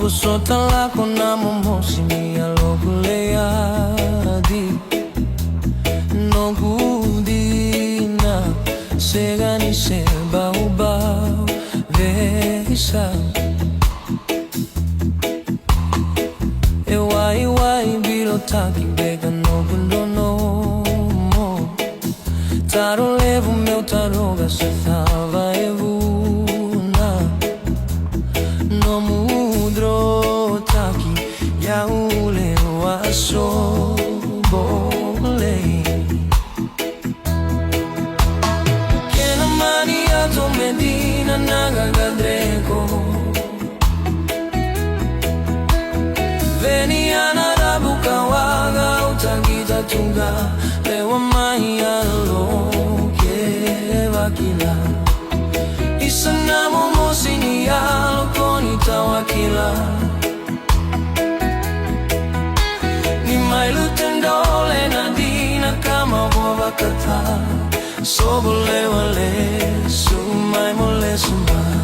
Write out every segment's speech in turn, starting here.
Kusota lako na momosi ni alokuleadi Nogudina segani sebau-bau vesa Ewai-wai bilotaki bega no bundono Taro levo meu taroga se tava evuna No mudro taki ya ule waso bolei Kena mania to medina nagagadreko Veniana rabuka waga utagita tunga Lewa maya loke vakila Isana momosi ni alokoni tawakila Ni mailutendole na dina kama wavakata Sobole wale sumai mole sumai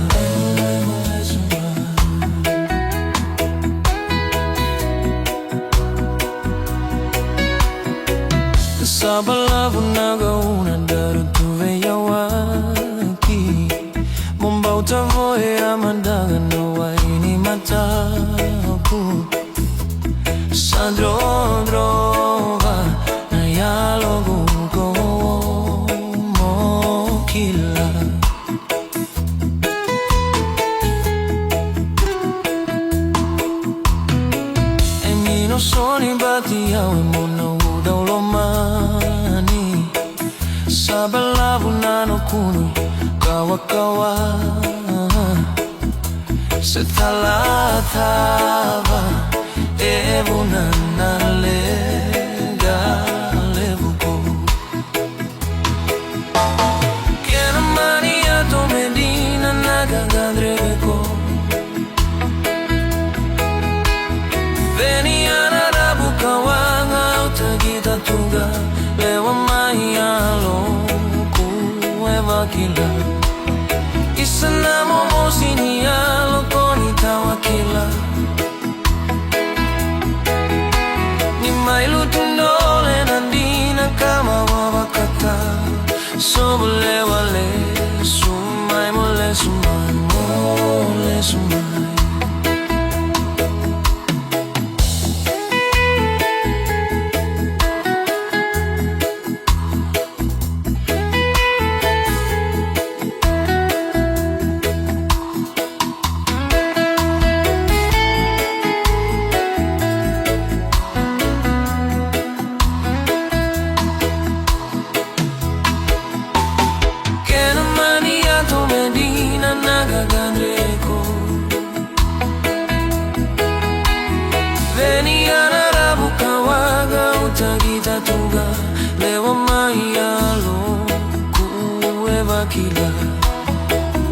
Sabalavu nagauna daru tuve yawaki Mombauta voe amandaga no waini mataku Sandro drova na yalogu go mokila Emino soni bati yawe mona udolomani Sabalavu nano kunu kawa-kawa Setalatava evo nanalega levuko Kena mania to medina nagagadreko Veniana rabuka wanga utagita tunga Lewa maya loku evakila Isana momosi ni alokoni tawakila Ni mailutundole nandina kama wavakata Sobole wale sumai mole sumai mole sumai Veniana rabuka waga utagita tunga Lewa maya loku evakila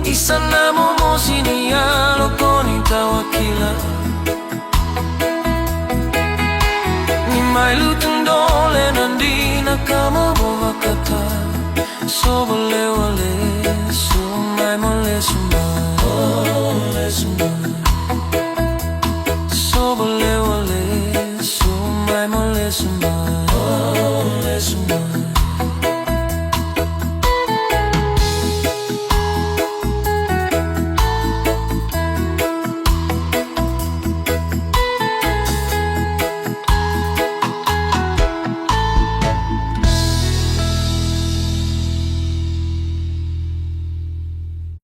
Isana momosi ni alokoni tawakila Ni mailutundole nandina kama wavakata Sobole wale